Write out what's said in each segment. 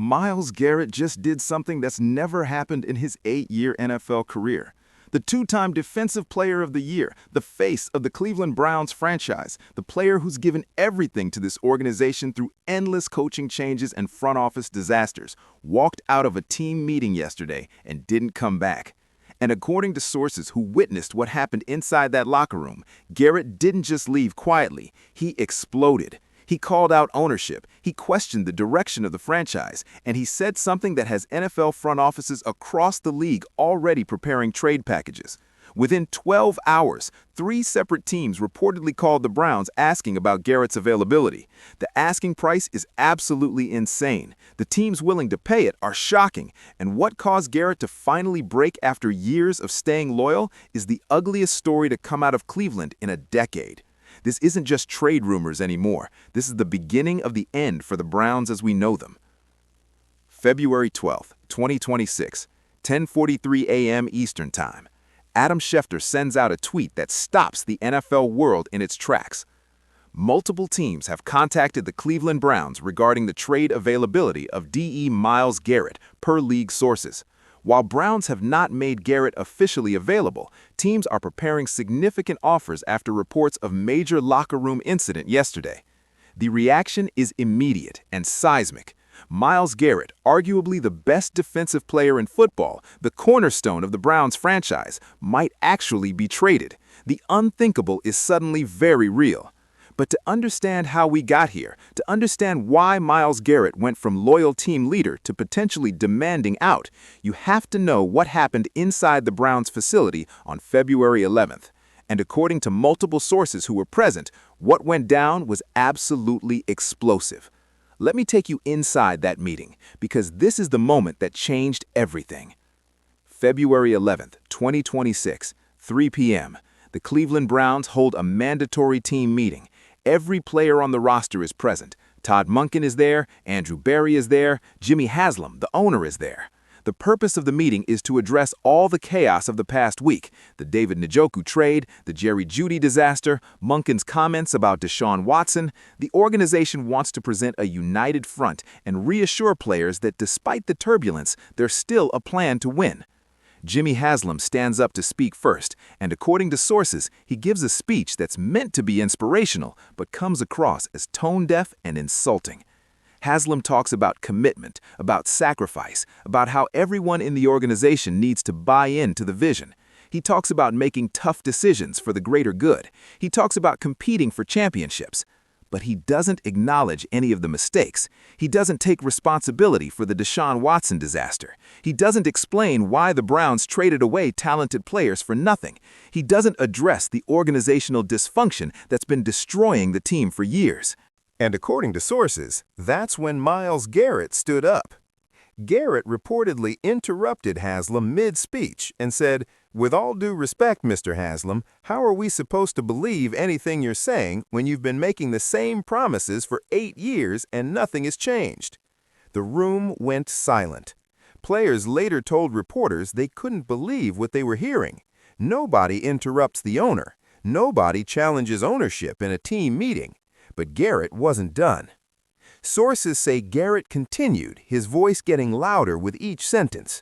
Myles Garrett just did something that's never happened in his 8-year NFL career. The two-time Defensive Player of the Year, the face of the Cleveland Browns franchise, the player who's given everything to this organization through endless coaching changes and front office disasters, walked out of a team meeting yesterday and didn't come back. And according to sources who witnessed what happened inside that locker room, Garrett didn't just leave quietly, he exploded. He called out ownership, he questioned the direction of the franchise, and he said something that has NFL front offices across the league already preparing trade packages. Within 12 hours, 3 separate teams reportedly called the Browns asking about Garrett's availability. The asking price is absolutely insane. The teams willing to pay it are shocking, and what caused Garrett to finally break after years of staying loyal is the ugliest story to come out of Cleveland in a decade. This isn't just trade rumors anymore. This is the beginning of the end for the Browns as we know them. February 12, 2026, 10:43 a.m. Eastern Time. Adam Schefter sends out a tweet that stops the NFL world in its tracks. Multiple teams have contacted the Cleveland Browns regarding the trade availability of DE Myles Garrett, per league sources. While Browns have not made Garrett officially available, teams are preparing significant offers after reports of major locker room incident yesterday. The reaction is immediate and seismic. Myles Garrett, arguably the best defensive player in football, the cornerstone of the Browns franchise, might actually be traded. The unthinkable is suddenly very real. But to understand how we got here, to understand why Myles Garrett went from loyal team leader to potentially demanding out, you have to know what happened inside the Browns facility on February 11th. And according to multiple sources who were present, what went down was absolutely explosive. Let me take you inside that meeting, because this is the moment that changed everything. February 11th, 2026, 3 p.m. The Cleveland Browns hold a mandatory team meeting. Every player on the roster is present. Todd Monken is there, Andrew Berry is there, Jimmy Haslam, the owner, is there. The purpose of the meeting is to address all the chaos of the past week, the David Njoku trade, the Jerry Jeudy disaster, Monken's comments about Deshaun Watson. The organization wants to present a united front and reassure players that despite the turbulence, there's still a plan to win. Jimmy Haslam stands up to speak first, and according to sources, he gives a speech that's meant to be inspirational, but comes across as tone-deaf and insulting. Haslam talks about commitment, about sacrifice, about how everyone in the organization needs to buy into the vision. He talks about making tough decisions for the greater good. He talks about competing for championships. But he doesn't acknowledge any of the mistakes. He doesn't take responsibility for the Deshaun Watson disaster. He doesn't explain why the Browns traded away talented players for nothing. He doesn't address the organizational dysfunction that's been destroying the team for years. And according to sources, that's when Myles Garrett stood up. Garrett reportedly interrupted Haslam mid-speech and said, "With all due respect, Mr. Haslam, how are we supposed to believe anything you're saying when you've been making the same promises for 8 years and nothing has changed?" The room went silent. Players later told reporters they couldn't believe what they were hearing. Nobody interrupts the owner. Nobody challenges ownership in a team meeting. But Garrett wasn't done. Sources say Garrett continued, his voice getting louder with each sentence.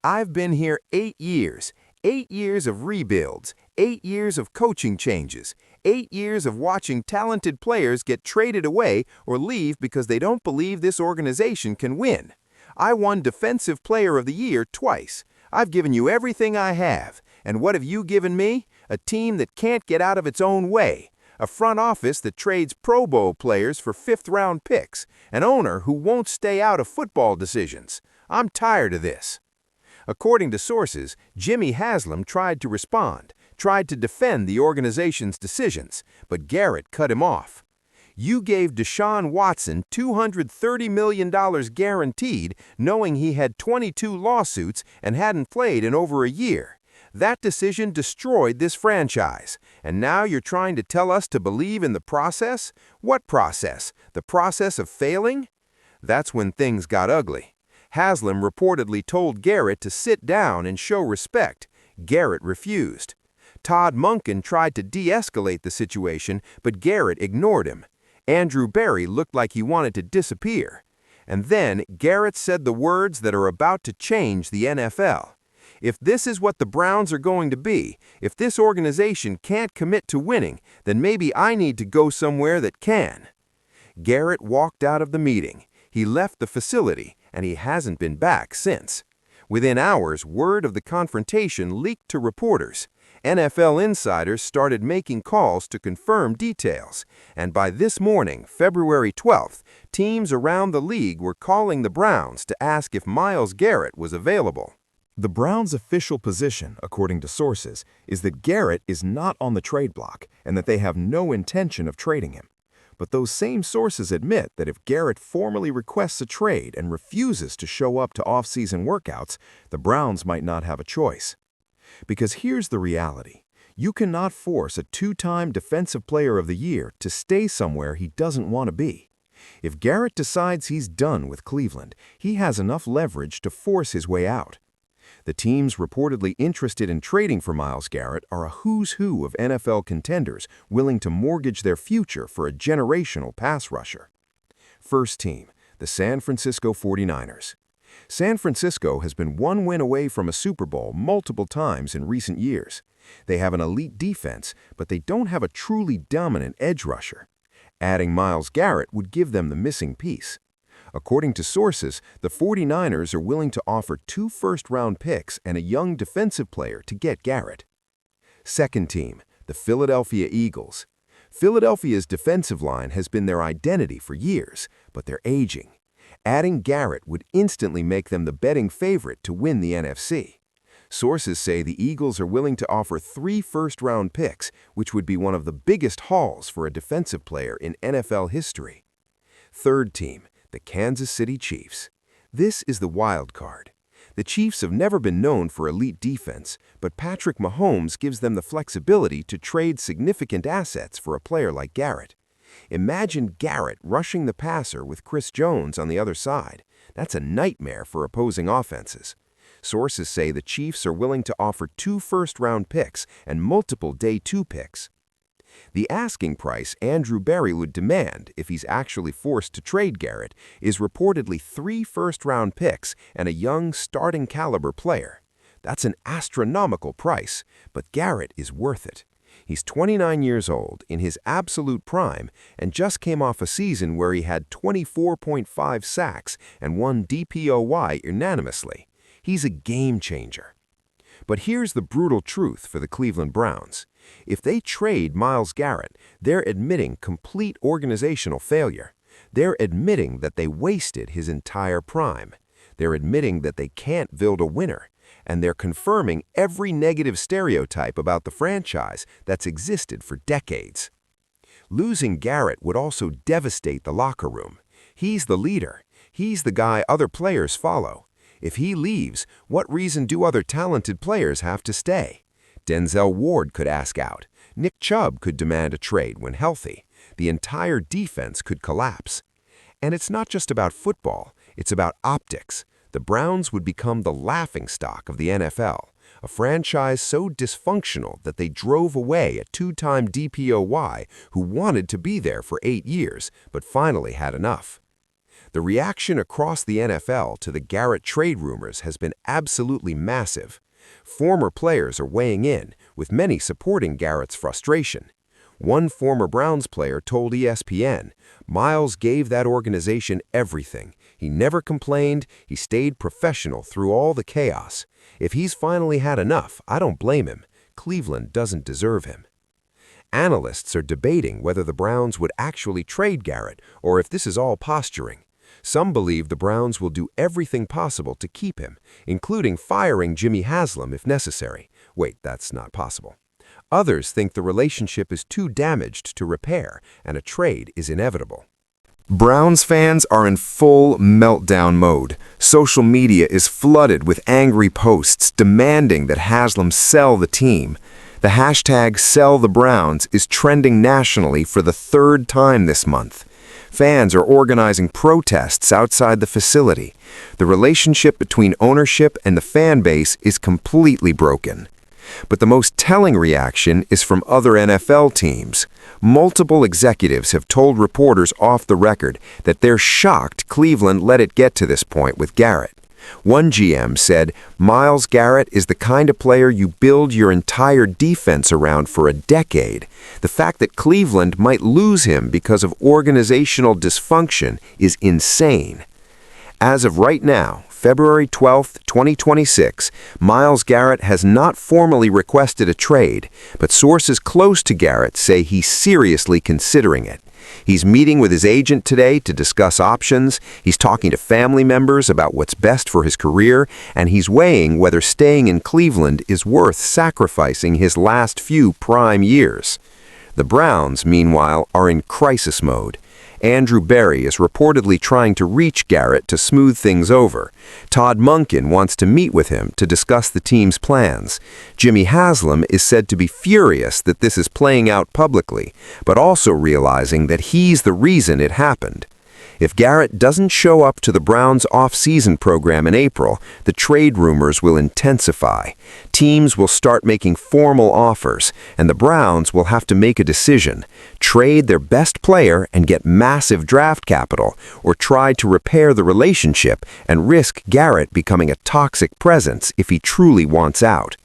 "I've been here 8 years. 8 years of rebuilds, 8 years of coaching changes, 8 years of watching talented players get traded away or leave because they don't believe this organization can win. I won Defensive Player of the Year twice. I've given you everything I have. And what have you given me? A team that can't get out of its own way. A front office that trades Pro Bowl players for 5th-round picks. An owner who won't stay out of football decisions. I'm tired of this." According to sources, Jimmy Haslam tried to respond, tried to defend the organization's decisions, but Garrett cut him off. "You gave Deshaun Watson $230 million guaranteed, knowing he had 22 lawsuits and hadn't played in over a year. That decision destroyed this franchise, and now you're trying to tell us to believe in the process? What process? The process of failing?" That's when things got ugly. Haslam reportedly told Garrett to sit down and show respect. Garrett refused. Todd Monken tried to de-escalate the situation, but Garrett ignored him. Andrew Berry looked like he wanted to disappear. And then Garrett said the words that are about to change the NFL. If this is what the Browns are going to be, if this organization can't commit to winning, then maybe I need to go somewhere that can. Garrett walked out of the meeting. He left the facility, and he hasn't been back since. Within hours, word of the confrontation leaked to reporters. NFL insiders started making calls to confirm details, and by this morning, February 12th, teams around the league were calling the Browns to ask if Myles Garrett was available. The Browns' official position, according to sources, is that Garrett is not on the trade block and that they have no intention of trading him. But those same sources admit that if Garrett formally requests a trade and refuses to show up to off-season workouts, the Browns might not have a choice. Because here's the reality. You cannot force a two-time Defensive Player of the Year to stay somewhere he doesn't want to be. If Garrett decides he's done with Cleveland, he has enough leverage to force his way out. The teams reportedly interested in trading for Myles Garrett are a who's who of NFL contenders willing to mortgage their future for a generational pass rusher. First team, the San Francisco 49ers. San Francisco has been one win away from a Super Bowl multiple times in recent years. They have an elite defense, but they don't have a truly dominant edge rusher. Adding Myles Garrett would give them the missing piece. According to sources, the 49ers are willing to offer 2 first-round picks and a young defensive player to get Garrett. Second team, the Philadelphia Eagles. Philadelphia's defensive line has been their identity for years, but they're aging. Adding Garrett would instantly make them the betting favorite to win the NFC. Sources say the Eagles are willing to offer 3 first-round picks, which would be one of the biggest hauls for a defensive player in NFL history. Third team, the Kansas City Chiefs. This is the wild card. The Chiefs have never been known for elite defense, but Patrick Mahomes gives them the flexibility to trade significant assets for a player like Garrett. Imagine Garrett rushing the passer with Chris Jones on the other side. That's a nightmare for opposing offenses. Sources say the Chiefs are willing to offer 2 first-round picks and multiple day 2 picks. The asking price Andrew Berry would demand if he's actually forced to trade Garrett is reportedly 3 first-round picks and a young starting caliber player. That's an astronomical price, but Garrett is worth it. He's 29 years old, in his absolute prime, and just came off a season where he had 24.5 sacks and won DPOY unanimously. He's a game changer. But here's the brutal truth for the Cleveland Browns. If they trade Myles Garrett, they're admitting complete organizational failure. They're admitting that they wasted his entire prime. They're admitting that they can't build a winner. And they're confirming every negative stereotype about the franchise that's existed for decades. Losing Garrett would also devastate the locker room. He's the leader. He's the guy other players follow. If he leaves, what reason do other talented players have to stay? Denzel Ward could ask out. Nick Chubb could demand a trade when healthy. The entire defense could collapse. And it's not just about football, it's about optics. The Browns would become the laughingstock of the NFL, a franchise so dysfunctional that they drove away a 2-time DPOY who wanted to be there for 8 years, but finally had enough. The reaction across the NFL to the Garrett trade rumors has been absolutely massive. Former players are weighing in, with many supporting Garrett's frustration. One former Browns player told ESPN, "Myles gave that organization everything. He never complained, he stayed professional through all the chaos. If he's finally had enough, I don't blame him. Cleveland doesn't deserve him." Analysts are debating whether the Browns would actually trade Garrett or if this is all posturing. Some believe the Browns will do everything possible to keep him, including firing Jimmy Haslam if necessary. Wait, that's not possible. Others think the relationship is too damaged to repair, and a trade is inevitable. Browns fans are in full meltdown mode. Social media is flooded with angry posts demanding that Haslam sell the team. The hashtag #SellTheBrowns is trending nationally for the 3rd time this month. Fans are organizing protests outside the facility. The relationship between ownership and the fan base is completely broken. But the most telling reaction is from other NFL teams. Multiple executives have told reporters off the record that they're shocked Cleveland let it get to this point with Garrett. One GM said, "Myles Garrett is the kind of player you build your entire defense around for a decade. The fact that Cleveland might lose him because of organizational dysfunction is insane." As of right now, February 12, 2026, Myles Garrett has not formally requested a trade, but sources close to Garrett say he's seriously considering it. He's meeting with his agent today to discuss options, he's talking to family members about what's best for his career, and he's weighing whether staying in Cleveland is worth sacrificing his last few prime years. The Browns, meanwhile, are in crisis mode. Andrew Berry is reportedly trying to reach Garrett to smooth things over. Todd Monken wants to meet with him to discuss the team's plans. Jimmy Haslam is said to be furious that this is playing out publicly, but also realizing that he's the reason it happened. If Garrett doesn't show up to the Browns' off-season program in April, the trade rumors will intensify. Teams will start making formal offers, and the Browns will have to make a decision: trade their best player and get massive draft capital, or try to repair the relationship and risk Garrett becoming a toxic presence if he truly wants out.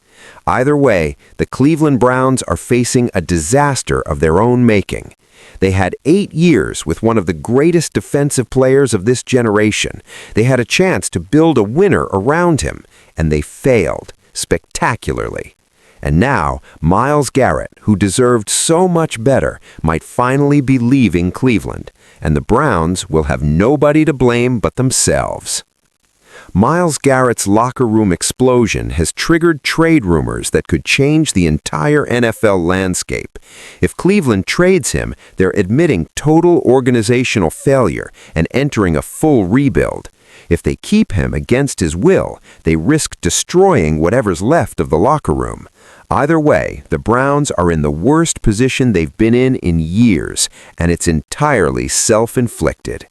Either way, the Cleveland Browns are facing a disaster of their own making. They had 8 years with one of the greatest defensive players of this generation. They had a chance to build a winner around him, and they failed spectacularly. And now, Myles Garrett, who deserved so much better, might finally be leaving Cleveland, and the Browns will have nobody to blame but themselves. Myles Garrett's locker room explosion has triggered trade rumors that could change the entire NFL landscape. If Cleveland trades him, they're admitting total organizational failure and entering a full rebuild. If they keep him against his will, they risk destroying whatever's left of the locker room. Either way, the Browns are in the worst position they've been in years, and it's entirely self-inflicted.